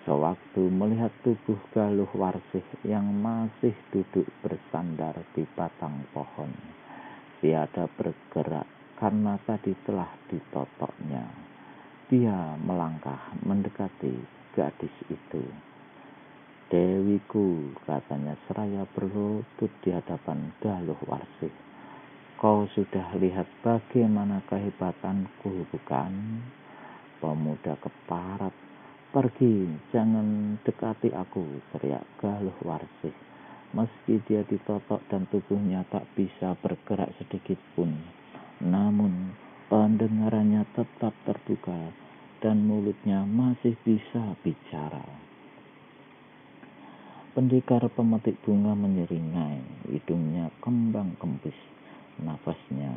Sewaktu melihat tubuh Galuh Warsih yang masih duduk bersandar di batang pohon, tiada bergerak karena tadi telah ditotoknya. Dia melangkah mendekati gadis itu. "Dewiku," katanya seraya berlutut di hadapan Galuh Warsih, "kau sudah lihat bagaimana kehebatanku, bukan? Pemuda keparat, pergi, jangan dekati aku," teriak Galuh Warsih. Meski dia ditotok dan tubuhnya tak bisa bergerak sedikit pun, namun pendengarannya tetap terbuka dan mulutnya masih bisa bicara. Pendekar pemetik bunga menyeringai, hidungnya kembang kempis, nafasnya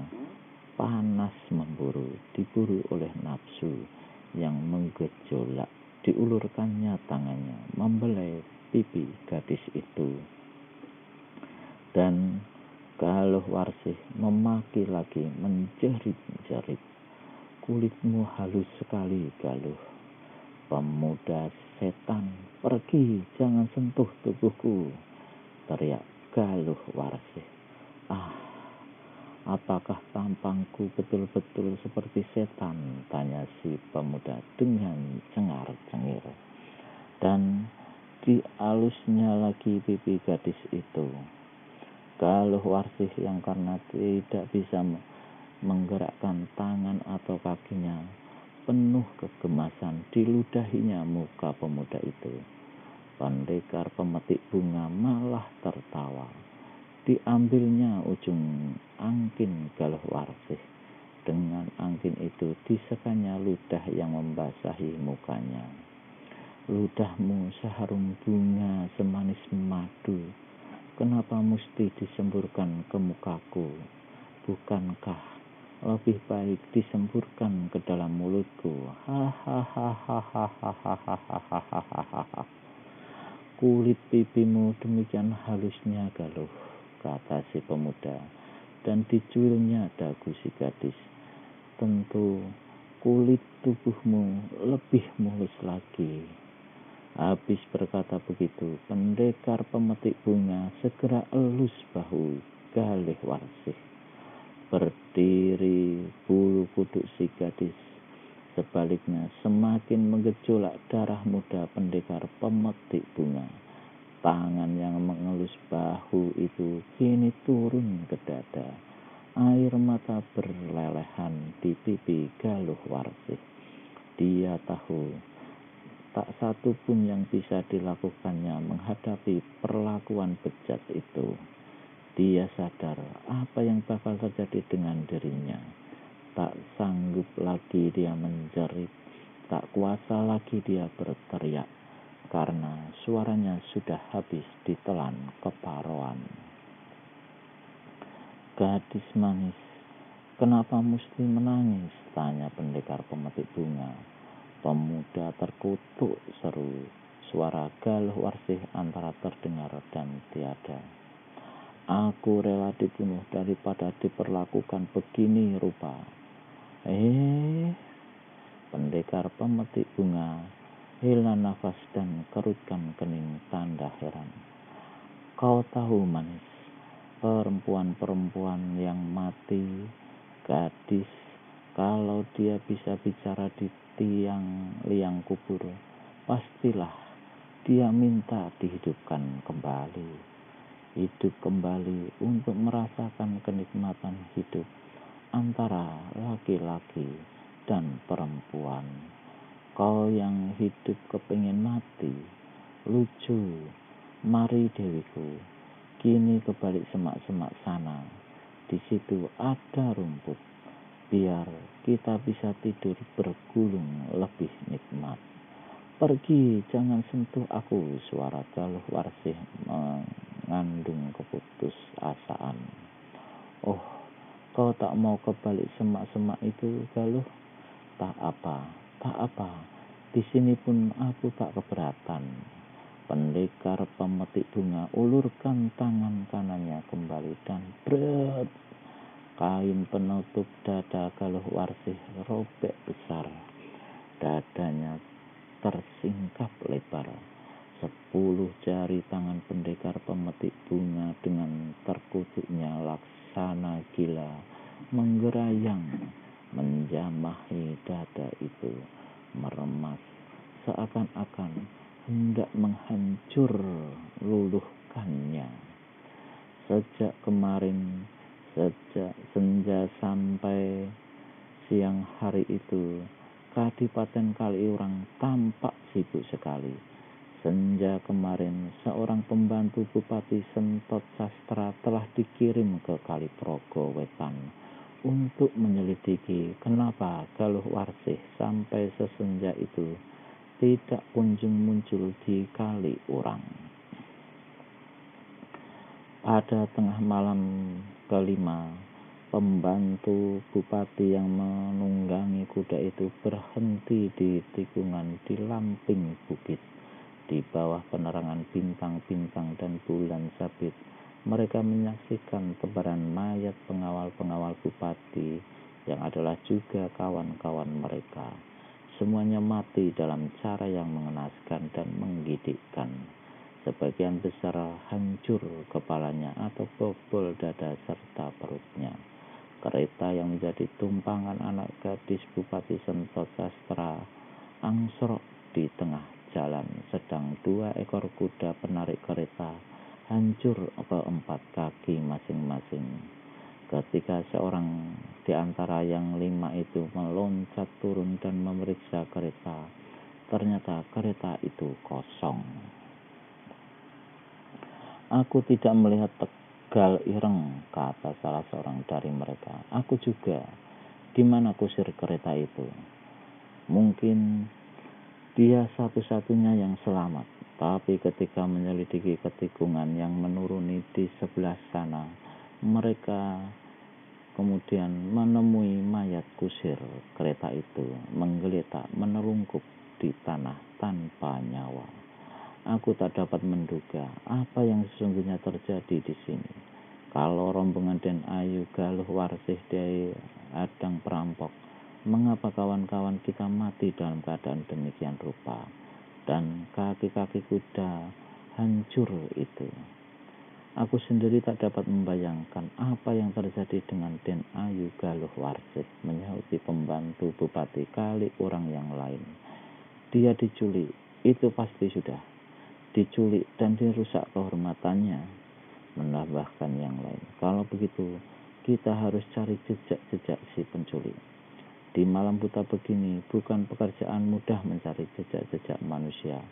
panas memburu, diburu oleh nafsu yang menggejolak. Diulurkannya tangannya, membelai pipi gadis itu. Dan Galuh Warsih memaki lagi, menjerit-jerit, "Kulitmu halus sekali, Galuh. Pemuda setan, pergi, jangan sentuh tubuhku," teriak Galuh Warsih. "Ah, apakah tampangku betul-betul seperti setan?" tanya si pemuda dengan cengar-cengir. Dan dialusnya lagi pipi gadis itu. Galuh Warsih yang karena tidak bisa menggerakkan tangan atau kakinya, penuh kegemasan, diludahinya muka pemuda itu. Pendekar pemetik bunga malah tertawa. Diambilnya ujung angkin Galuh Warsih. Dengan angkin itu disekanya ludah yang membasahi mukanya. "Ludahmu seharum bunga, semanis madu. Kenapa mesti disemburkan ke mukaku? Bukankah lebih baik disemburkan ke dalam mulutku?" "Hahaha. Kulit pipimu demikian halusnya, Galuh," kata si pemuda, dan dicuilnya dagu si gadis. "Tentu kulit tubuhmu lebih mulus lagi." Habis berkata begitu, pendekar pemetik bunga segera elus bahu Galuh Warsih. Berdiri bulu kuduk si gadis. Sebaliknya semakin menggejolak darah muda pendekar pemetik bunga. Tangan yang mengelus bahu itu kini turun ke dada. Air mata berlelehan di pipi Galuh Warsih. Dia tahu tak satu pun yang bisa dilakukannya menghadapi perlakuan bejat itu. Dia sadar apa yang bakal terjadi dengan dirinya. Tak sanggup lagi dia menjerit, tak kuasa lagi dia berteriak, karena suaranya sudah habis ditelan keparoan. "Gadis manis, kenapa mesti menangis?" tanya pendekar pemetik bunga. Pemuda terkutuk seru. Suara Galuh Warsih antara terdengar dan tiada. "Aku rela dibunuh daripada diperlakukan begini rupa." Pendekar pemetik bunga hela nafas dan kerutkan kening tanda heran. "Kau tahu, manis, perempuan-perempuan yang mati, gadis, kalau dia bisa bicara di tiang liang kubur, pastilah dia minta dihidupkan kembali. Hidup kembali untuk merasakan kenikmatan hidup antara laki-laki dan perempuan. Kau yang hidup kepingin mati, lucu. Mari Dewiku, kini kebalik semak-semak sana. Di situ ada rumput. Biar kita bisa tidur bergulung lebih nikmat. Pergi, jangan sentuh aku." Suara Galuh Warsih mengandung keputusasaan. "Oh, kau tak mau kebalik semak-semak itu, Galuh? Tak apa, tak apa. Di sini pun aku tak keberatan." Pendekar pemetik bunga ulurkan tangan kanannya kembali dan bret, kain penutup dada Galuh Warsih robek besar. Dadanya tersingkap lebar. 10 jari tangan pendekar pemetik bunga dengan terkutuknya laksana gila menggerayang menjamahi dada itu, meremas seakan-akan hendak menghancur luluhkannya. Sejak kemarin, sejak senja sampai siang hari itu, Kadipaten Kaliurang tampak sibuk sekali. Senja kemarin, seorang pembantu Bupati Sentot Sastra telah dikirim ke Kaliprogo Wetan untuk menyelidiki kenapa Galuh Warsih sampai sesenja itu tidak kunjung muncul di Kaliurang. Pada tengah malam kelima, pembantu bupati yang menunggangi kuda itu berhenti di tikungan di lamping bukit. Di bawah penerangan bintang-bintang dan bulan sabit, mereka menyaksikan tebaran mayat pengawal-pengawal bupati yang adalah juga kawan-kawan mereka. Semuanya mati dalam cara yang mengenaskan dan menggigitkan. Sebagian besar hancur kepalanya atau bobol dada serta perutnya. Kereta yang menjadi tumpangan anak gadis Bupati Sentot Sastra angsrok di tengah jalan, sedang 2 ekor kuda penarik kereta hancur ke 4 kaki masing-masing. Ketika seorang di antara yang 5 itu meloncat turun dan memeriksa kereta, ternyata kereta itu kosong. Aku tidak melihat Tegal Ireng, kata salah seorang dari mereka. Aku juga. Di mana kusir kereta itu? Mungkin dia satu-satunya yang selamat. Tapi ketika menyelidiki ketikungan yang menuruni di sebelah sana, mereka kemudian menemui mayat kusir kereta itu menggeletak menelungkup di tanah tanpa nyawa. Aku tak dapat menduga apa yang sesungguhnya terjadi di sini. Kalau rombongan Den Ayu Galuh Warsih dihadang perampok, mengapa kawan-kawan kita mati dalam keadaan demikian rupa dan kaki-kaki kuda hancur itu? Aku sendiri tak dapat membayangkan apa yang terjadi dengan Den Ayu Galuh Warsih, menyahuti pembantu Bupati Kaliurang yang lain. Dia diculik, itu pasti sudah. Diculik dan dirusak kehormatannya, menambahkan yang lain. Kalau begitu, kita harus cari jejak-jejak si penculik. Di malam buta begini, bukan pekerjaan mudah mencari jejak-jejak manusia.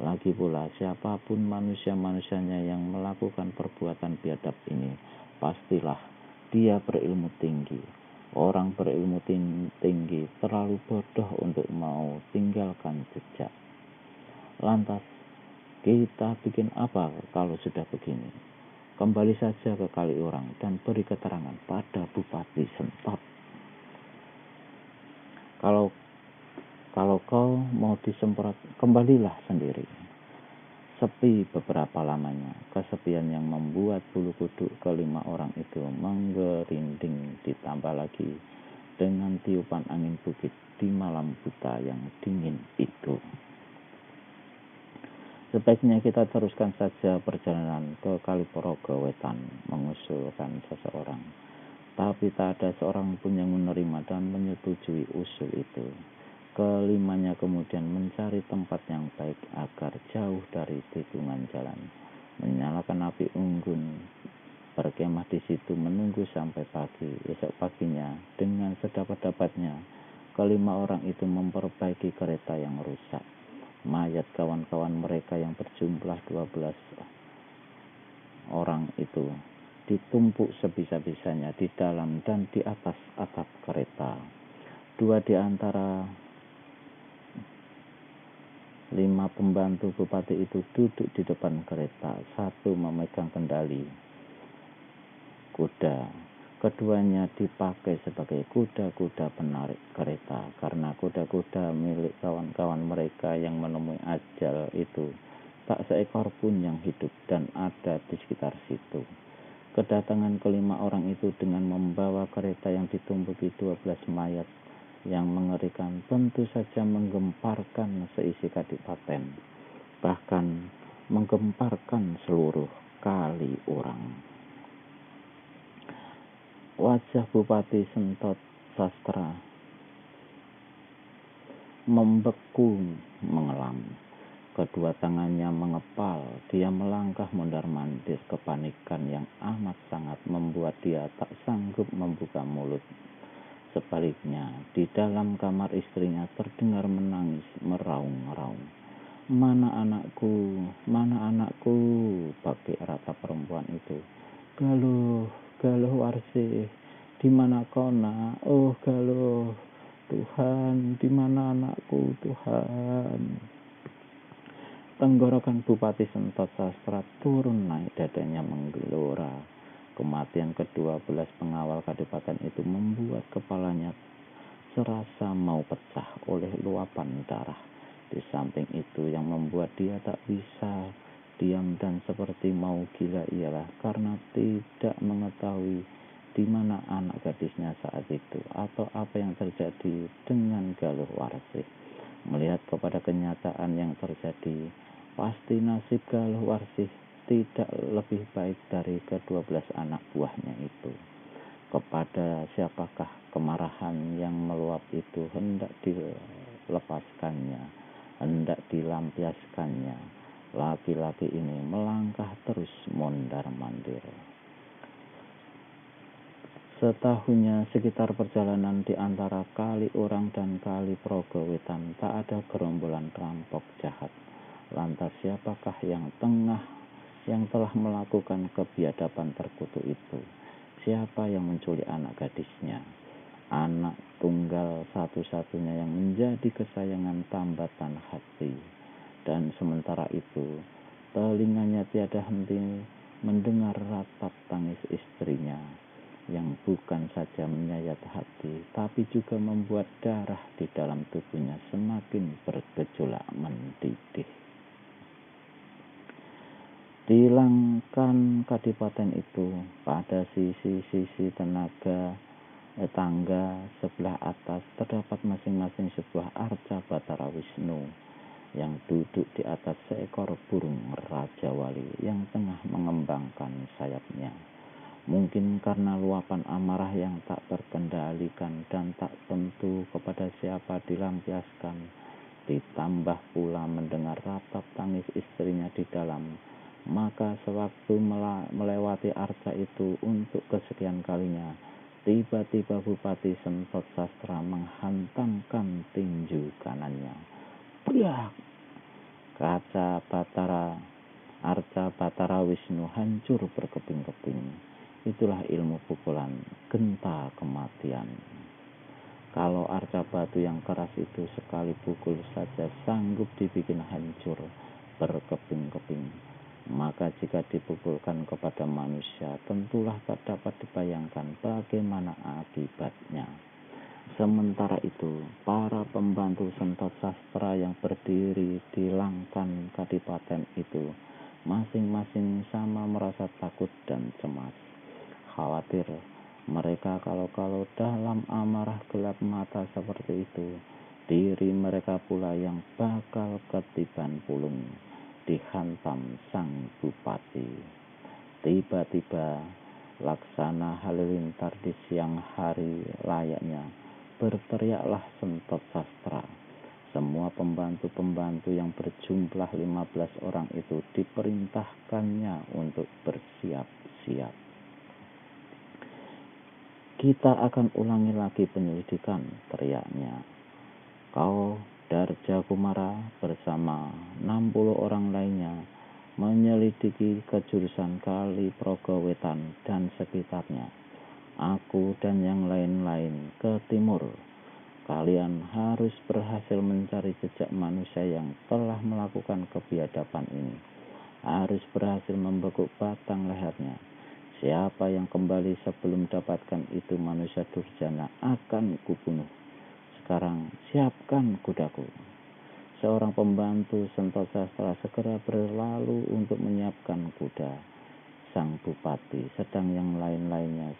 Lagi pula, siapapun manusia-manusianya yang melakukan perbuatan biadab ini, pastilah dia berilmu tinggi. Orang berilmu tinggi terlalu bodoh untuk mau tinggalkan jejak. Lantas, kita bikin apa kalau sudah begini? Kembali saja ke Kaliurang dan beri keterangan pada Bupati Sentot. Kalau kau mau disemprot, kembalilah sendiri. Sepi beberapa lamanya, kesepian yang membuat bulu kuduk ke-5 orang itu menggerinding, ditambah lagi dengan tiupan angin bukit di malam buta yang dingin itu. Sebaiknya kita teruskan saja perjalanan ke Kaliprogo Wetan, mengusulkan seseorang. Tapi tak ada seorang pun yang menerima dan menyetujui usul itu. Kelimanya kemudian mencari tempat yang baik agar jauh dari tikungan jalan. Menyalakan api unggun, berkemah di situ menunggu sampai pagi. Esok paginya, dengan sedapat-dapatnya, ke-5 orang itu memperbaiki kereta yang rusak. Mayat kawan-kawan mereka yang berjumlah 12 orang itu ditumpuk sebisa-bisanya di dalam dan di atas atap kereta. 2 di antara 5 pembantu bupati itu duduk di depan kereta. 1 memegang kendali kuda. Keduanya dipakai sebagai kuda-kuda penarik kereta, karena kuda-kuda milik kawan-kawan mereka yang menemui ajal itu tak seekor pun yang hidup dan ada di sekitar situ. Kedatangan ke-5 orang itu dengan membawa kereta yang ditumpuki 12 mayat yang mengerikan tentu saja menggemparkan seisi kadipaten, bahkan menggemparkan seluruh Kaliurang. Wajah Bupati Sentot Sastra membeku mengelam. Kedua tangannya mengepal. Dia melangkah mondar-mandir. Kepanikan yang amat sangat membuat dia tak sanggup membuka mulut. Sebaliknya, di dalam kamar istrinya terdengar menangis meraung-raung. Mana anakku, mana anakku, bagi rata perempuan itu. Galuh, Galuh Warsih, di mana kau nak? Oh Galuh, Tuhan, di mana anakku, Tuhan? Tenggorokan Bupati Sentot Sastra turun naik, dadanya menggelora. Kematian ke-12 pengawal kadipaten itu membuat kepalanya serasa mau pecah oleh luapan darah. Di samping itu yang membuat dia tak bisa diam dan seperti mau gila ialah karena tidak mengetahui di mana anak gadisnya saat itu atau apa yang terjadi dengan Galuh Warsih. Melihat kepada kenyataan yang terjadi, pasti nasib Galuh Warsih tidak lebih baik dari ke-12 anak buahnya itu. Kepada siapakah kemarahan yang meluap itu hendak dilepaskannya, hendak dilampiaskannya? Laki-laki ini melangkah terus mondar-mandir. Setahunya sekitar perjalanan di antara Kaliurang dan Kali Progowetan tak ada gerombolan rampok jahat. Lantas siapakah yang telah melakukan kebiadaban terkutuk itu? Siapa yang menculik anak gadisnya? Anak tunggal satu-satunya yang menjadi kesayangan tambatan hati. Dan sementara itu, telinganya tiada henti mendengar ratap tangis istrinya, yang bukan saja menyayat hati, tapi juga membuat darah di dalam tubuhnya semakin bergejolak mendidih. Di Langkan Kadipaten itu, pada sisi-sisi tangga sebelah atas terdapat masing-masing sebuah arca Batara Wisnu yang duduk di atas seekor burung Raja Wali yang tengah mengembangkan sayapnya. Mungkin karena luapan amarah yang tak terkendalikan dan tak tentu kepada siapa dilampiaskan, ditambah pula mendengar ratap tangis istrinya di dalam, maka sewaktu melewati arca itu untuk kesekian kalinya, tiba-tiba Bupati Sentot Sastra menghantamkan tinju kanannya. Brak! Arca Batara Wisnu hancur berkeping-keping. Itulah ilmu pukulan genta kematian. Kalau arca batu yang keras itu sekali pukul saja sanggup dibikin hancur berkeping-keping, maka jika dipukulkan kepada manusia tentulah tak dapat dibayangkan bagaimana akibatnya. Sementara itu, para pembantu Sentot Sastra yang berdiri di Langkan Kadipaten itu masing-masing sama merasa takut dan cemas. Khawatir mereka kalau dalam amarah gelap mata seperti itu, diri mereka pula yang bakal ketiban pulung dihantam sang bupati. Tiba-tiba laksana halilintar di siang hari layaknya, berteriaklah Sentot Sastra. Semua pembantu-pembantu yang berjumlah 15 orang itu diperintahkannya untuk bersiap-siap. Kita akan ulangi lagi penyelidikan, teriaknya. Kau Darja Kumara bersama 60 orang lainnya menyelidiki ke jurusan Kali Progowetan dan sekitarnya. Aku dan yang lain-lain ke timur. Kalian harus berhasil mencari jejak manusia yang telah melakukan kebiadaban ini. Harus berhasil membekuk batang lehernya. Siapa yang kembali sebelum dapatkan itu manusia durjana akan kubunuh. Sekarang siapkan kudaku. Seorang pembantu Sentot Sastra segera berlalu untuk menyiapkan kuda sang bupati, sedang yang lain-lainnya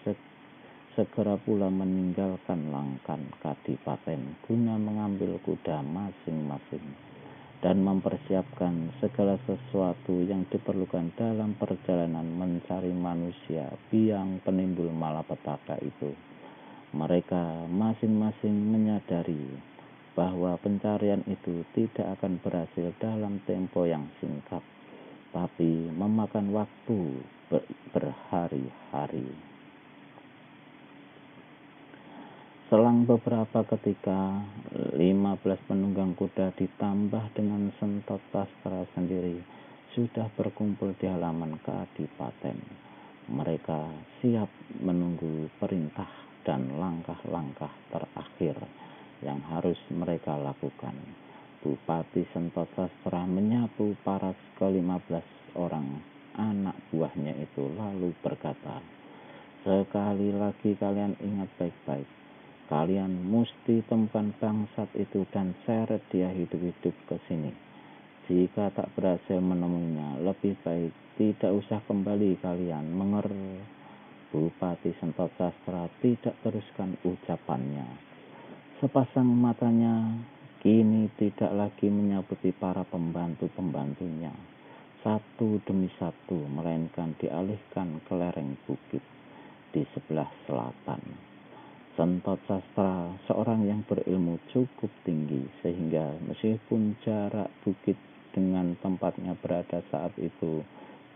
segera pula meninggalkan Langkan Kadipaten guna mengambil kuda masing-masing dan mempersiapkan segala sesuatu yang diperlukan dalam perjalanan mencari manusia biang penimbul malapetaka itu. Mereka masing-masing menyadari bahwa pencarian itu tidak akan berhasil dalam tempo yang singkat, tapi memakan waktu berhari-hari. Selang beberapa ketika, 15 penunggang kuda ditambah dengan Sentot Sastra sendiri sudah berkumpul di halaman Kadipaten. Mereka siap menunggu perintah dan langkah-langkah terakhir yang harus mereka lakukan. Bupati Sentot Sastra menyapu para ke-15 orang anak buahnya itu lalu berkata, "Sekali lagi kalian ingat baik-baik. Kalian mesti temukan bangsat itu dan seret dia hidup-hidup ke sini. Jika tak berhasil menemuinya, lebih baik tidak usah kembali kalian menger." Bupati Sentot Sastra tidak teruskan ucapannya. Sepasang matanya kini tidak lagi menyaputi para pembantu-pembantunya satu demi satu, melainkan dialihkan ke lereng bukit di sebelah selatan. Sentot Sastra seorang yang berilmu cukup tinggi sehingga meskipun jarak bukit dengan tempatnya berada saat itu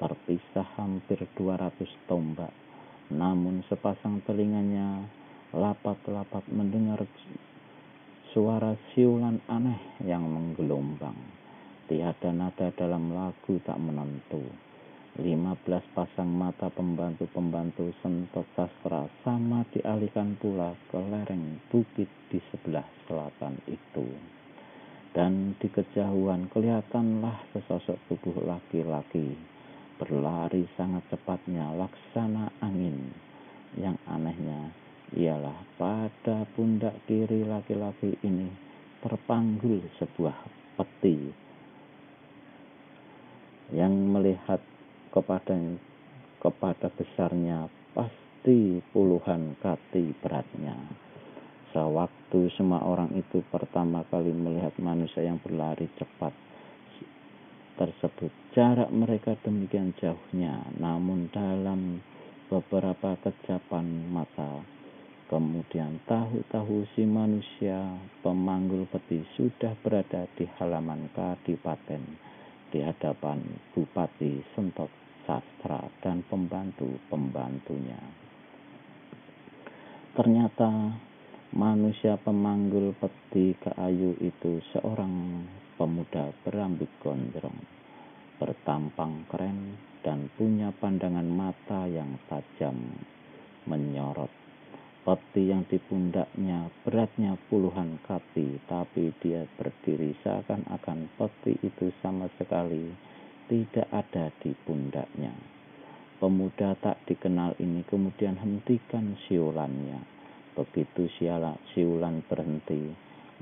terpisah hampir 200 tombak, namun sepasang telinganya lapat-lapat mendengar suara siulan aneh yang menggelombang. Tiada nada dalam lagu tak menentu. 15 pasang mata pembantu-pembantu Sentot Sastra sama dialihkan pula ke lereng bukit di sebelah selatan itu. Dan di kejauhan kelihatanlah sesosok tubuh laki-laki berlari sangat cepatnya laksana angin. Yang anehnya ialah pada pundak kiri laki-laki ini terpanggul sebuah peti yang melihat kepada besarnya pasti puluhan kati beratnya. Sewaktu semua orang itu pertama kali melihat manusia yang berlari cepat tersebut, jarak mereka demikian jauhnya, namun dalam beberapa kejapan mata kemudian tahu-tahu si manusia pemanggul peti sudah berada di halaman Kadipaten di hadapan Bupati Sentot Sastra dan pembantu-pembantunya. Ternyata manusia pemanggul peti kayu itu seorang pemuda berambut gondrong, bertampang keren, dan punya pandangan mata yang tajam menyorot. Peti yang di pundaknya beratnya puluhan kati, tapi dia berdiri seakan-akan peti itu sama sekali tidak ada di pundaknya. Pemuda tak dikenal ini kemudian hentikan siulannya. Begitu siulan berhenti,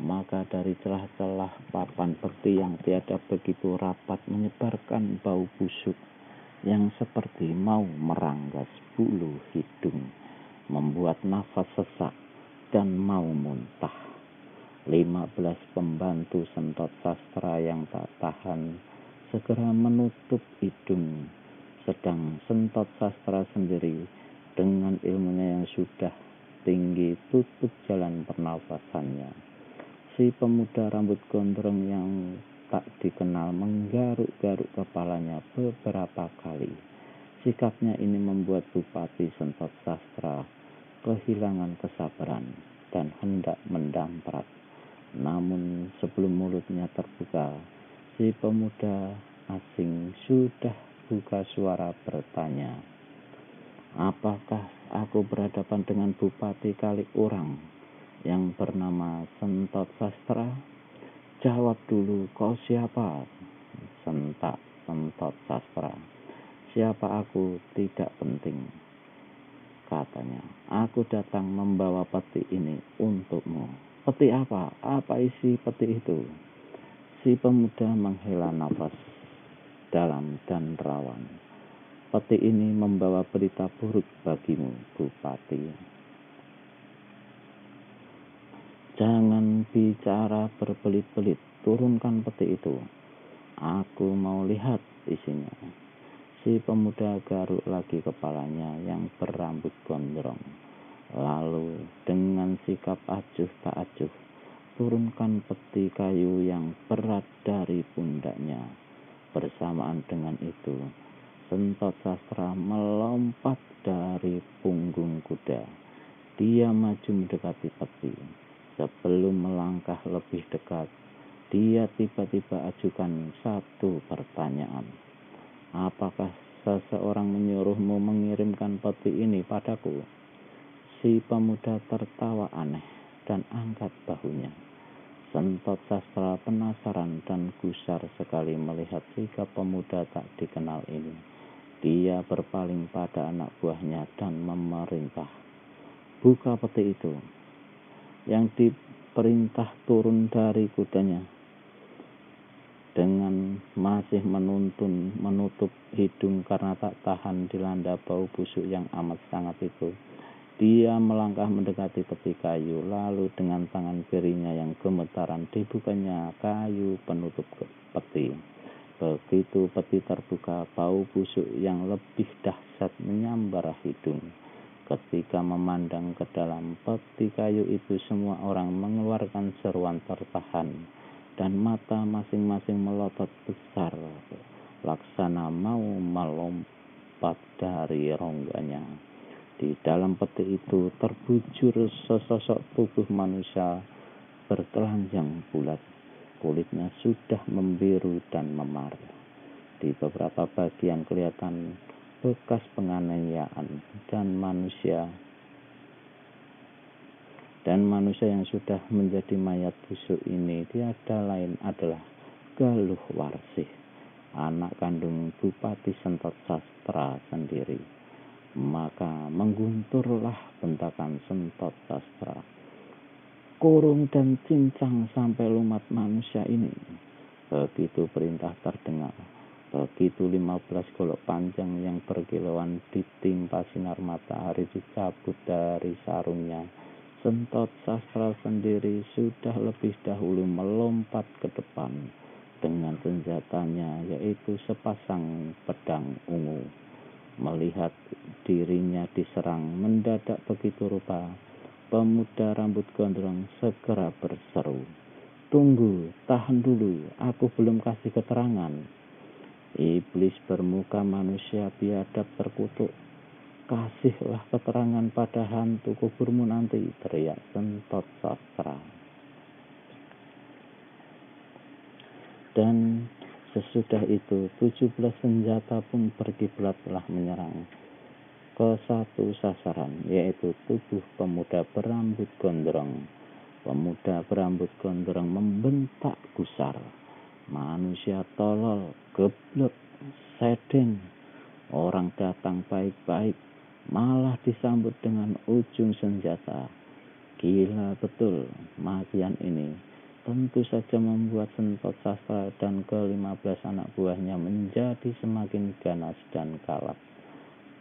maka dari celah-celah papan peti yang tiada begitu rapat menyebarkan bau busuk yang seperti mau meranggas bulu hidung, membuat nafas sesak dan mau muntah. 15 pembantu Sentot Sastra yang tak tahan segera menutup hidung, sedang Sentot Sastra sendiri dengan ilmunya yang sudah tinggi tutup jalan pernafasannya. Si pemuda rambut gondrong yang tak dikenal menggaruk-garuk kepalanya beberapa kali. Sikapnya ini membuat Bupati Sentot Sastra kehilangan kesabaran dan hendak mendamprat. Namun sebelum mulutnya terbuka, si pemuda asing sudah buka suara bertanya, "Apakah aku berhadapan dengan Bupati Kaliurang yang bernama Sentot Sastra? Jawab dulu, kau siapa?" Sentak Sentot Sastra. "Siapa aku tidak penting," katanya. "Aku datang membawa peti ini untukmu." "Peti apa? Apa isi peti itu?" Si pemuda menghela nafas dalam dan rawan. "Peti ini membawa berita buruk bagimu, Bupati. Jangan bicara berbelit-belit, turunkan peti itu. Aku mau lihat isinya. Si pemuda garuk lagi kepalanya yang berambut gondrong. Lalu dengan sikap acuh tak acuh, turunkan peti kayu yang berat dari pundaknya. Bersamaan dengan itu, Sentot Sastra melompat dari punggung kuda. Dia maju mendekati peti. Sebelum melangkah lebih dekat, dia tiba-tiba ajukan satu pertanyaan. Apakah seseorang menyuruhmu mengirimkan peti ini padaku? Si pemuda tertawa aneh dan angkat bahunya. Sentot Sastra penasaran dan gusar sekali melihat sikap pemuda tak dikenal ini. Dia berpaling pada anak buahnya dan memerintah, "Buka peti itu." Yang diperintah turun dari kudanya. Dengan masih menutup hidung karena tak tahan dilanda bau busuk yang amat sangat itu, dia melangkah mendekati peti kayu, lalu dengan tangan kirinya yang gemetaran dibukanya kayu penutup peti. Begitu peti terbuka, bau busuk yang lebih dahsyat menyambar hidung. Ketika memandang ke dalam peti kayu itu, semua orang mengeluarkan seruan tertahan dan mata masing-masing melotot besar, laksana mau melompat dari rongganya. Di dalam peti itu terbujur sesosok tubuh manusia bertelanjang bulat. Kulitnya sudah membiru dan memar. Di beberapa bagian kelihatan bekas penganiayaan dan manusia yang sudah menjadi mayat busuk ini tiada lain adalah Galuh Warsih, anak kandung Bupati Sentot Sastra sendiri. Maka menggunturlah bentakan Sentot Sastra, "Kurung dan cincang sampai lumat manusia ini." Begitu perintah terdengar, begitu 15 golok panjang yang berkilauan ditimpa sinar matahari dicabut dari sarungnya, Sentot Sastra sendiri sudah lebih dahulu melompat ke depan dengan senjatanya, yaitu sepasang pedang ungu. Melihat dirinya diserang mendadak begitu rupa, pemuda rambut gondrong segera berseru, "Tunggu, tahan dulu, aku belum kasih keterangan." Iblis bermuka manusia biadab terkutuk, "Kasihlah keterangan pada hantu kuburmu nanti," teriak Sentot Sastra. Dan sesudah itu 17 senjata pun berkiblat telah menyerang ke satu sasaran, yaitu tubuh pemuda berambut gondrong. Pemuda berambut gondrong membentak gusar, "Manusia tolol, geblek, sedeng. Orang datang baik-baik, malah disambut dengan ujung senjata. Gila betul." Makian ini tentu saja membuat Sentot Sastra dan ke-15 anak buahnya menjadi semakin ganas dan kalap.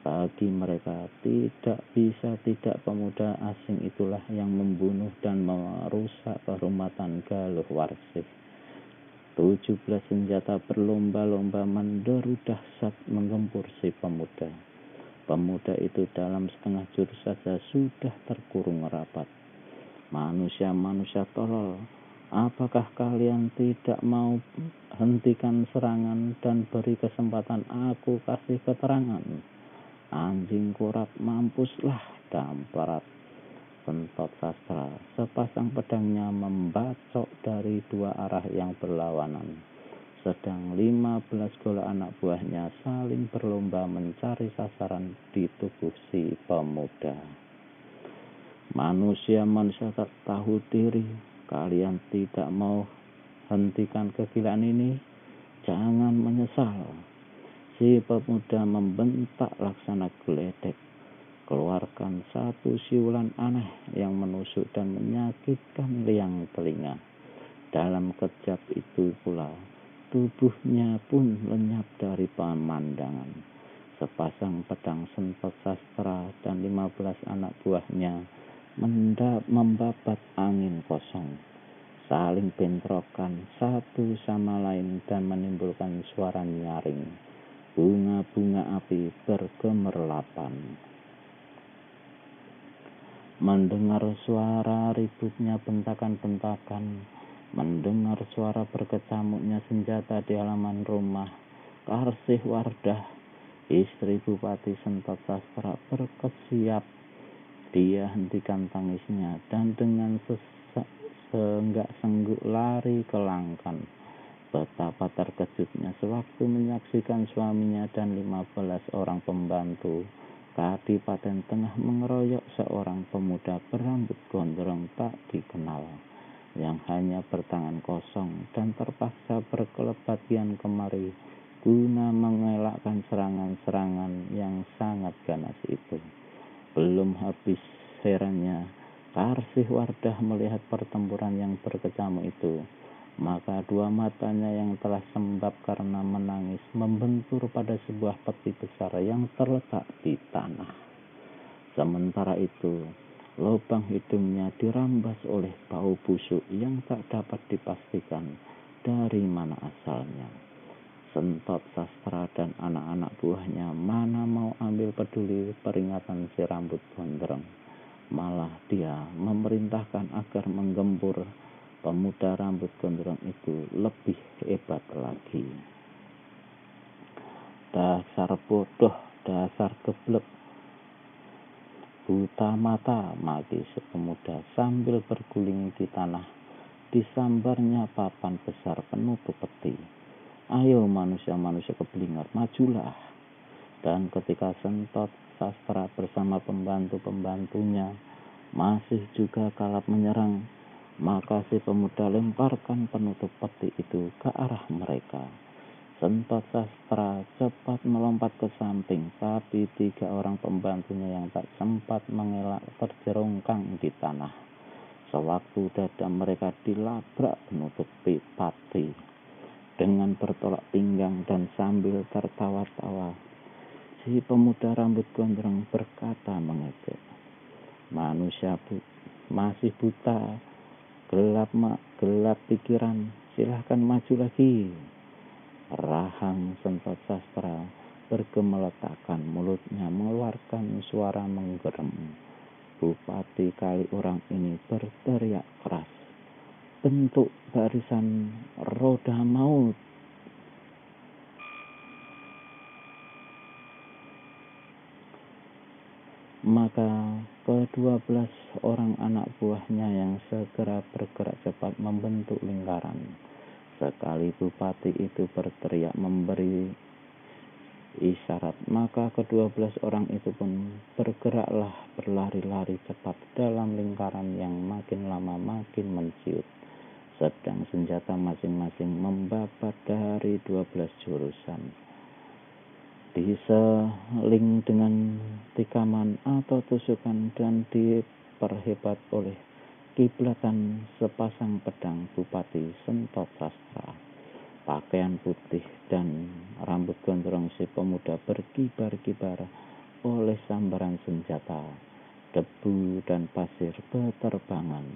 Bagi mereka tidak pemuda asing itulah yang membunuh dan merusak kehormatan Galuh Warsih. 17 senjata berlomba-lomba menderu dahsyat menggempur si pemuda. Pemuda itu dalam setengah jurus saja sudah terkurung rapat. "Manusia-manusia tolol, apakah kalian tidak mau hentikan serangan dan beri kesempatan aku kasih keterangan? Anjing kurap, mampuslah," damprat Sentot Sastra. Sepasang pedangnya membacok dari dua arah yang berlawanan, sedang 15 golok anak buahnya saling berlomba mencari sasaran di tubuh si pemuda. "Manusia-manusia tak tahu diri, kalian tidak mau hentikan kegilaan ini, jangan menyesal." Si pemuda membentak laksana geledek, keluarkan satu siulan aneh yang menusuk dan menyakitkan liang telinga. Dalam kejap itu pula, tubuhnya pun lenyap dari pemandangan. Sepasang pedang Sentot Sastra dan 15 anak buahnya membabat angin kosong, saling bentrokan satu sama lain dan menimbulkan suara nyaring. Bunga-bunga api bergemerlapan. Mendengar suara ributnya bentakan-bentakan, mendengar suara berkecamuknya senjata di halaman rumah, Karsih Wardah, istri Bupati Sentot Sastra, berkesiap. Dia hentikan tangisnya dan dengan senggak-sengguk lari ke Langkan. Betapa terkejutnya sewaktu menyaksikan suaminya dan 15 orang pembantu Kadipaten Tengah mengeroyok seorang pemuda berambut gondrong tak dikenal, yang hanya bertangan kosong dan terpaksa berkelebat kian kemari guna mengelakkan serangan-serangan yang sangat ganas itu. Belum habis herannya Karsih Wardah melihat pertempuran yang berkecamuk itu, maka dua matanya yang telah sembab karena menangis membentur pada sebuah peti besar yang terletak di tanah. Sementara itu, lubang hidungnya dirambas oleh bau busuk yang tak dapat dipastikan dari mana asalnya. Sentot Sastra dan anak-anak buahnya mana mau ambil peduli peringatan si rambut gondrong. Malah dia memerintahkan agar menggempur pemuda rambut gondrong itu lebih hebat lagi. Dasar bodoh, dasar geblek, buta mata, maki si pemuda sambil berguling di tanah. Disambarnya papan besar penutup peti. Ayo manusia-manusia keblinger, majulah. Dan ketika Sentot Sastra bersama pembantu-pembantunya masih juga kalap menyerang, maka si pemuda lemparkan penutup peti itu ke arah mereka. Sentot Sastra cepat melompat ke samping, tapi 3 orang pembantunya yang tak sempat mengelak terjerongkang di tanah. Sewaktu dada mereka dilabrak penutup peti. Dengan bertolak pinggang dan sambil tertawa-tawa, si pemuda rambut gondrong berkata mengejek, "Manusia masih buta, gelap pikiran, silahkan maju lagi." Rahang Sentot Sastra bergemelotakan, mulutnya mengeluarkan suara menggerem. Bupati Kaliurang ini berteriak keras, "Bentuk barisan roda maut." Maka ke-12 orang anak buahnya yang segera bergerak cepat membentuk lingkaran. Sekali bupati itu berteriak memberi isyarat, maka ke-12 orang itu pun bergeraklah berlari-lari cepat dalam lingkaran yang makin lama makin menciut. Sedang senjata masing-masing membabat dari 12 jurusan. Diseling dengan tikaman atau tusukan dan diperhebat oleh kiblatan sepasang pedang Bupati Sentot Sastra. Pakaian putih dan rambut gondrong si pemuda berkibar-kibar oleh sambaran senjata. Debu dan pasir berterbangan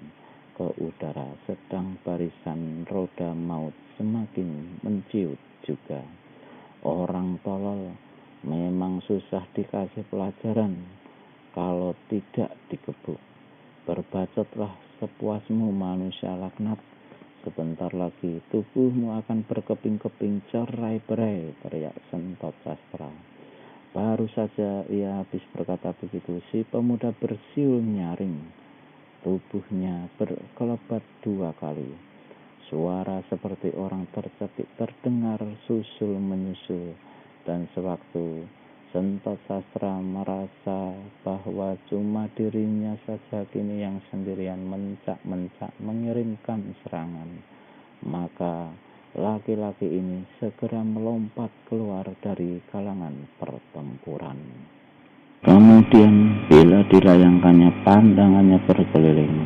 ke udara, sedang barisan roda maut semakin menciut juga. Orang tolol memang susah dikasih pelajaran kalau tidak digebuk. Berbacotlah sepuasmu manusia laknat. Sebentar lagi tubuhmu akan berkeping-keping cerai-berai, teriak Sentot Sastra. Baru saja ia habis berkata begitu, si pemuda bersiul nyaring. Tubuhnya berkelebat 2 kali. Suara seperti orang tercekik terdengar susul menyusul, dan sewaktu Sentot Sastra merasa bahwa cuma dirinya saja kini yang sendirian mencak-mencak mengirimkan serangan, maka laki-laki ini segera melompat keluar dari kalangan pertempuran. Kemudian bila dilayangkannya pandangannya berkeliling,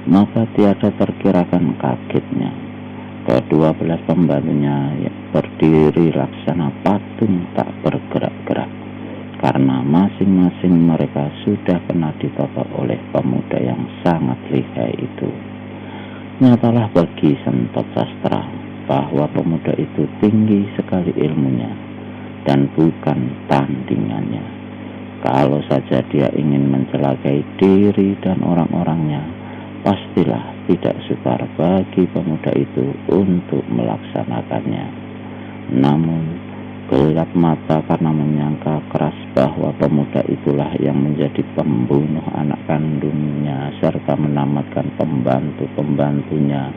maka tiada terkirakan kagetnya. Ke-12 pembantunya berdiri laksana patung tak bergerak-gerak. karena masing-masing mereka sudah pernah ditotok oleh pemuda yang sangat lihai itu. Nyatalah bagi Sentot Sastra bahwa pemuda itu tinggi sekali ilmunya dan bukan tandingannya. Kalau saja dia ingin mencelakai diri dan orang-orangnya, pastilah tidak sukar bagi pemuda itu untuk melaksanakannya. Namun gelap mata karena menyangka keras bahwa pemuda itulah yang menjadi pembunuh anak kandungnya serta menamatkan pembantu-pembantunya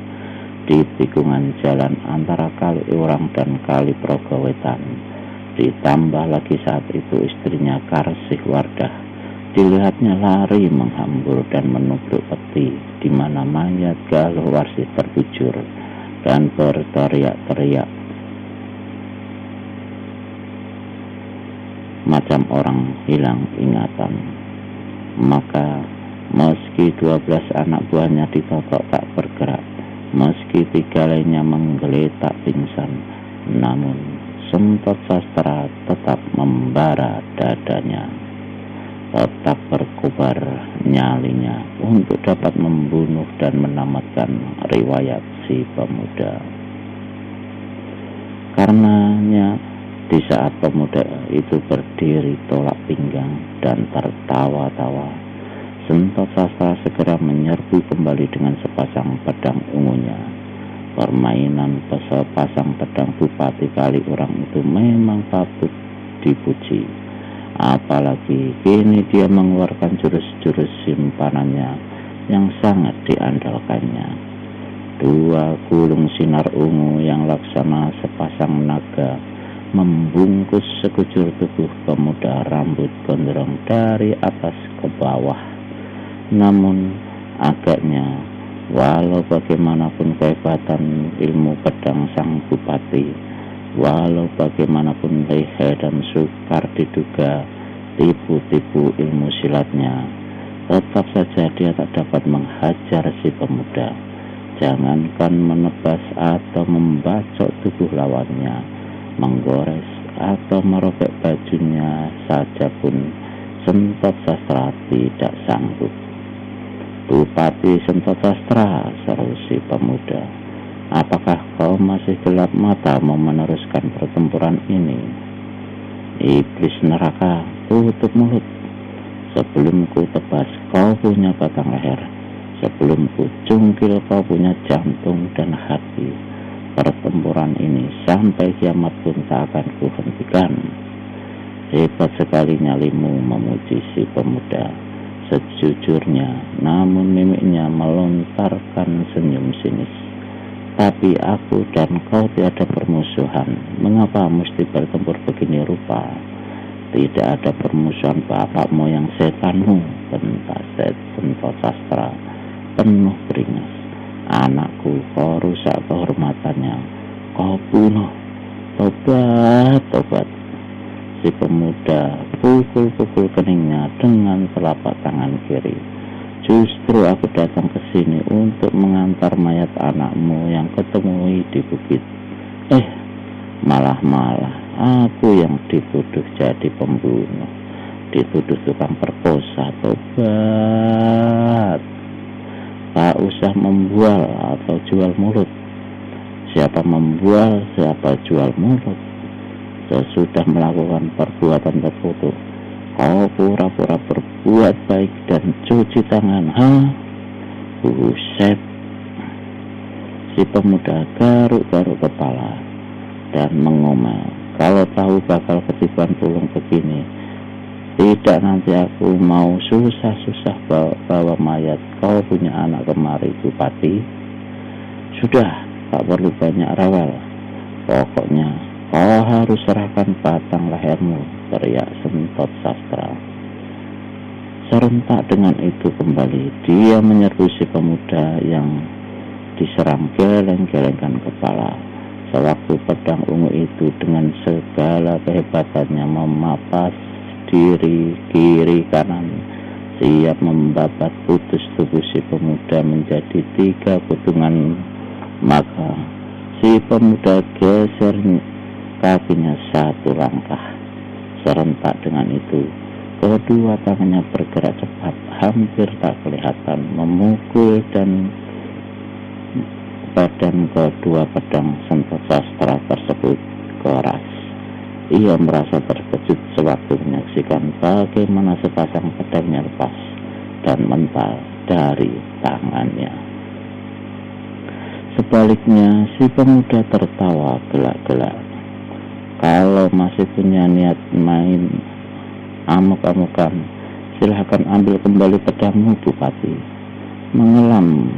di tikungan jalan antara Kali Urang dan Kali Progowetan. Ditambah lagi saat itu istrinya Karsih Wardah dilihatnya lari menghambur dan menubruk peti, di mana mayat Galuh Warsih terbujur dan berteriak-teriak macam orang hilang ingatan. Maka meski 12 anak buahnya ditotok tak bergerak, meski 3 lainnya menggeletak pingsan, namun Sentot Sastra tetap membara dadanya, tetap berkobar nyalinya untuk dapat membunuh dan menamatkan riwayat si pemuda. Karenanya di saat pemuda itu berdiri tolak pinggang dan tertawa-tawa, Sentot Sastra segera menyerbu kembali dengan sepasang pedang ungunya. Permainan sepasang pedang Bupati Kali Urang itu memang patut dipuji. Apalagi kini dia mengeluarkan jurus-jurus simpanannya yang sangat diandalkannya. 2 gulung sinar ungu yang laksana sepasang naga membungkus sekujur tubuh pemuda rambut gondrong dari atas ke bawah. Namun agaknya walau bagaimanapun kehebatan ilmu pedang sang bupati, walau bagaimanapun lihai dan sukar diduga tipu-tipu ilmu silatnya, tetap saja dia tak dapat menghajar si pemuda. Jangankan menebas atau membacok tubuh lawannya, menggores atau merobek bajunya saja pun Sentot Sastra tidak sanggup. "Bupati Sentot Sastra," seru si pemuda, "apakah kau masih gelap mata mau meneruskan pertempuran ini? Iblis neraka, tutup mulut. Sebelum ku tebas kau punya batang leher, sebelum ku cungkil kau punya jantung dan hati, pertempuran ini sampai kiamat pun tak akan kuhentikan." Hebat sekali nyalimu, memuji si pemuda. Sejujurnya, namun mimiknya melontarkan senyum sinis. "Tapi aku dan kau tiada permusuhan. Mengapa mesti bertempur begini rupa? Tidak ada permusuhan bapak moyang setanmu," bentak Sentot Sastra penuh beringas. "Anakku kau rusak kehormatannya, kau bunuh. Tobat." Si pemuda pukul-pukul keningnya dengan telapak tangan kiri. "Justru aku datang ke sini untuk mengantar mayat anakmu yang ketemui di bukit. Malah aku yang dituduh jadi pembunuh, dituduh tukang perkosa. Tobat. Tak usah membual atau jual mulut. Siapa membual, siapa jual mulut. Sesudah melakukan perbuatan terkutuk, kau pura-pura berbuat baik dan cuci tangan, Buset." Si pemuda garuk-garuk kepala dan mengomel, "Kalau tahu bakal ketiban tulung begini, tidak nanti aku mau susah-susah bawa mayat kau punya anak kemari, Bupati. Sudah, tak perlu banyak rewel. Pokoknya kau harus serahkan batang lehermu," teriak Sentot Sastra. Serentak dengan itu kembali dia menyerbu si pemuda yang diserang geleng-gelengkan kepala. Sewaktu pedang ungu itu dengan segala kehebatannya memapas diri kiri kanan, siap membabat putus tubuh si pemuda menjadi 3 potongan. Maka si pemuda geser kakinya 1 langkah. Serentak dengan itu, kedua tangannya bergerak cepat, hampir tak kelihatan, memukul dan badan kedua pedang Sentot Sastra tersebut keras. Ia merasa terkejut sewaktu menyaksikan bagaimana sepasang pedangnya lepas dan mental dari tangannya. Sebaliknya, si pemuda tertawa gelak-gelak. Kalau masih punya niat main amuk-amukan, silahkan ambil kembali pedangmu, Bupati. Mengelam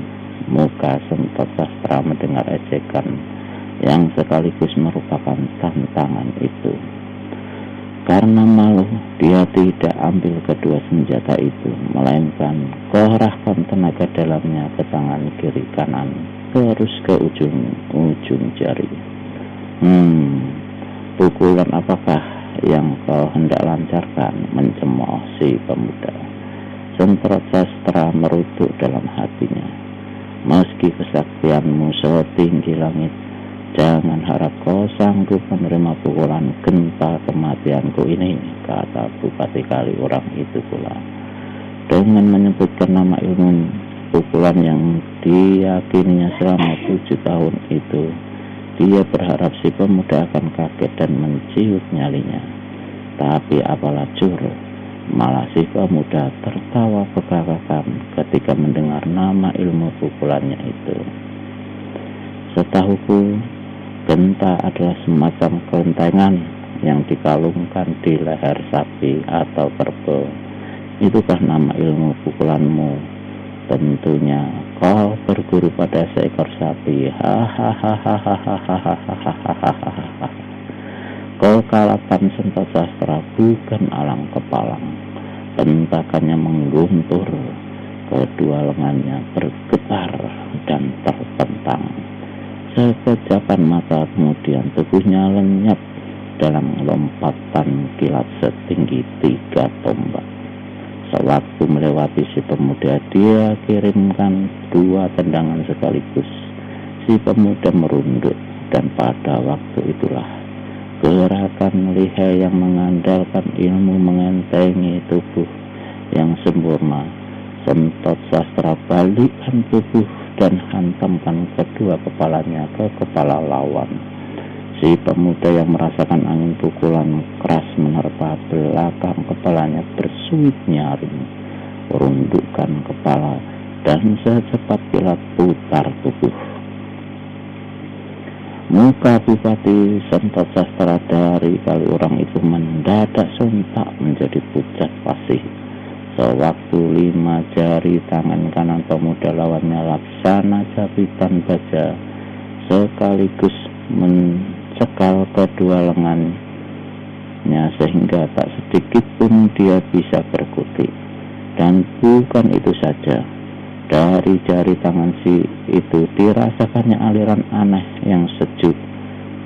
muka Sentot Sastra mendengar ejekan yang sekaligus merupakan tantangan itu. Karena malu, dia tidak ambil kedua senjata itu, melainkan kerahkan tenaga dalamnya ke tangan kiri kanan, terus ke ujung jari. Pukulan apakah yang kau hendak lancarkan? Mencemooh si pemuda. Sentot Sastra meruduk dalam hatinya. Meski kesaktianmu setinggi langit, jangan harap kau sanggup menerima pukulan genta kematianku ini, kata Bupati Kaliurang itu pula. Dengan menyebutkan nama ilmu pukulan yang diyakininya selama 7 tahun itu, dia berharap si pemuda akan kaget dan menciut nyalinya. Tapi apalah juru, malah si pemuda tertawa kekakakan ketika mendengar nama ilmu pukulannya itu. Setahuku, genta adalah semacam kelentengan yang dikalungkan di leher sapi atau kerbau. Itukah nama ilmu pukulanmu? Tentunya kau berguru pada seekor sapi. Hahaha. Kekalapan Sentot Sastra bukan alang kepalang. Bentakannya mengguntur, kedua lengannya bergetar dan terpentang. Sekejapan mata kemudian tubuhnya lenyap dalam lompatan kilat setinggi 3 tombak. Sewaktu melewati si pemuda, dia kirimkan 2 tendangan sekaligus. Si pemuda merunduk, dan pada waktu itulah gerakan lihai yang mengandalkan ilmu mengentengi tubuh yang sempurna. Sentot Sastra balikkan tubuh dan hantamkan kedua kepalanya ke kepala lawan. Si pemuda yang merasakan angin pukulan keras menerpa belakang kepalanya bersuit nyaring, merundukkan kepala dan secepat kilat putar tubuh. Muka Bupati Sentot Sastra dari Kaliurang itu mendadak sontak menjadi pucat pasi. Sewaktu 5 jari tangan kanan pemuda lawannya laksana jabitan baja sekaligus mencekal kedua lengannya sehingga tak sedikit pun dia bisa berkutik. Dan bukan itu saja, dari jari tangan si itu dirasakannya aliran aneh yang sejuk,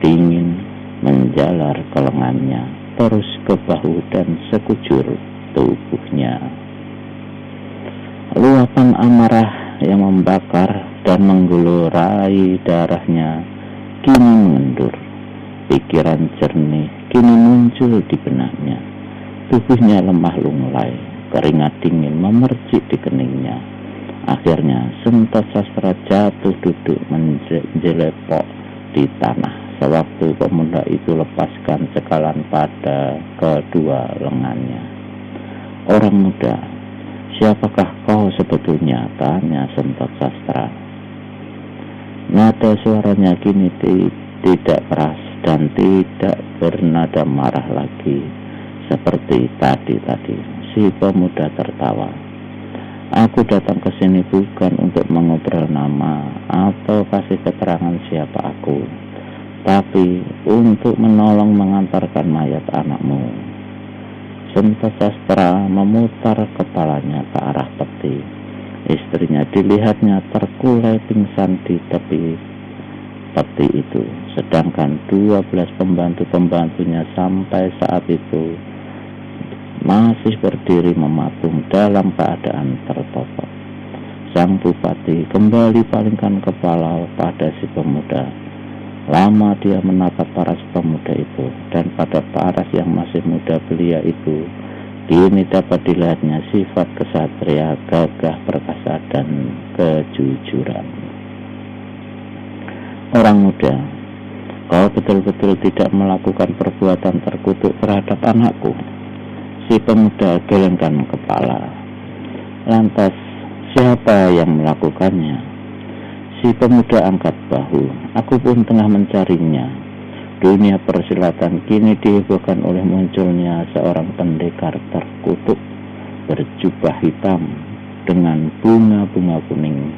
dingin menjalar ke lengannya, terus ke bahu dan sekujur tubuhnya. Luapan amarah yang membakar dan menggulurai darahnya kini mengendur. Pikiran jernih kini muncul di benaknya. Tubuhnya lemah lunglai, keringat dingin memercik di keningnya. Akhirnya Sentot Sastra jatuh duduk menjelepok di tanah sewaktu pemuda itu lepaskan cekalan pada kedua lengannya. Orang muda, siapakah kau sebetulnya? Tanya Sentot Sastra. Nada suaranya kini tidak keras dan tidak bernada marah lagi seperti tadi. Si pemuda tertawa. Aku datang ke sini bukan untuk mengobrol nama atau kasih keterangan siapa aku, tapi untuk menolong mengantarkan mayat anakmu. Sentot Sastra memutar kepalanya ke arah peti. Istrinya dilihatnya terkulai pingsan di tepi peti itu, sedangkan 12 pembantu-pembantunya sampai saat itu masih berdiri mematung dalam keadaan tertotok. Sang Bupati kembali palingkan kepala pada si pemuda. Lama dia menatap paras pemuda itu, dan pada paras yang masih muda belia itu, kini dapat dilihatnya sifat kesatria, gagah perkasa, dan kejujuran. Orang muda, kau betul-betul tidak melakukan perbuatan terkutuk terhadap anakku. Si pemuda gelengkan kepala. Lantas, siapa yang melakukannya? Si pemuda angkat bahu. Aku pun tengah mencarinya. Dunia persilatan kini dihebohkan oleh munculnya seorang pendekar terkutuk berjubah hitam dengan bunga-bunga kuning.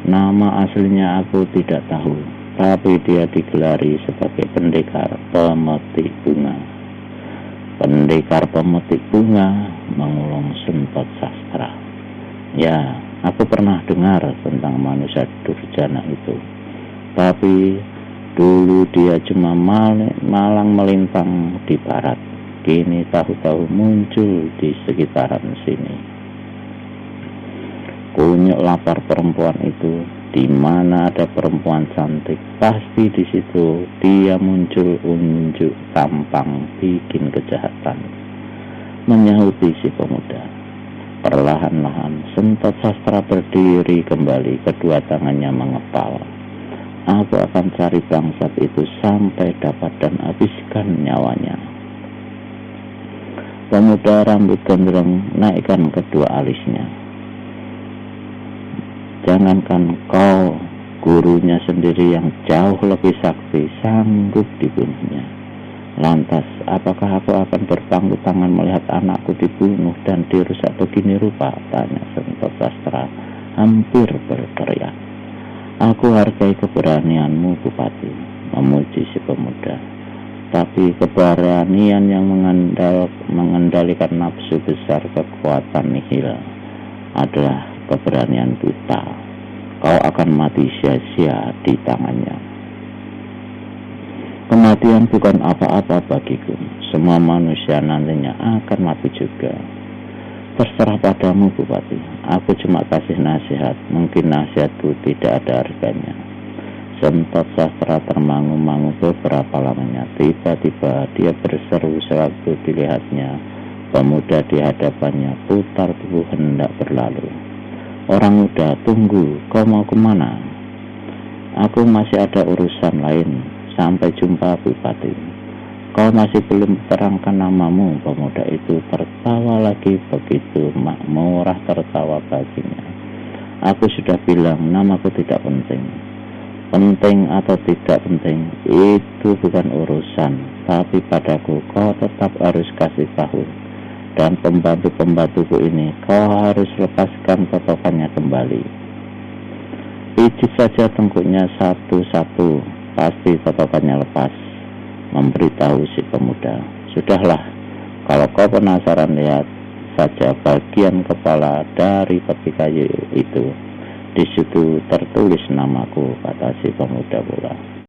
Nama aslinya aku tidak tahu, tapi dia digelari sebagai pendekar pemetik bunga. Pendekar pemetik bunga mengulung Sentot Sastra. Ya, aku pernah dengar tentang manusia durjana itu, tapi dulu dia cuma malang melintang di barat. Kini tahu-tahu muncul di sekitaran sini. Kunyuk lapar perempuan itu. Di mana ada perempuan cantik, pasti di situ dia muncul unjuk tampang bikin kejahatan. Menyahuti si pemuda. Perlahan-lahan Sentot Sastra berdiri kembali, kedua tangannya mengepal. Aku akan cari bangsat itu sampai dapat dan habiskan nyawanya. Pemuda rambut gondrong naikkan kedua alisnya. Jangankan kau, gurunya sendiri yang jauh lebih sakti sanggup dibunuhnya. Lantas, apakah aku akan berpangku tangan melihat anakku dibunuh dan dirusak begini rupa? Tanya Sentot Sastra hampir berteriak. Aku hargai keberanianmu, Bupati, memuji si pemuda. Tapi keberanian yang mengendalikan nafsu besar kekuatan nihil adalah keberanian buta. Kau akan mati sia-sia di tangannya. Kematian bukan apa-apa bagiku. Semua manusia nantinya akan mati juga. Terserah padamu, Bupati. Aku cuma kasih nasihat. Mungkin nasihatku tidak ada harganya. Sentot Sastra termangu-mangu beberapa lamanya. Tiba-tiba dia berseru sewaktu dilihatnya pemuda di hadapannya putar tubuh hendak berlalu. Orang muda, tunggu. Kau mau kemana? Aku masih ada urusan lain. Sampai jumpa, Bupati. Kau masih belum terangkan namamu. Pemuda itu tertawa lagi begitu makmurah tertawa baginya. Aku sudah bilang namaku tidak penting. Penting atau tidak penting itu bukan urusan, tapi padaku kau tetap harus kasih tahu. Dan pembantu-pembantuku ini kau harus lepaskan totokannya kembali. Pijit saja tengkuknya satu-satu. Pasti totokannya lepas, memberitahu si pemuda. Sudahlah, kalau kau penasaran, lihat saja bagian kepala dari peti kayu itu. Di situ tertulis namaku, kata si pemuda pula.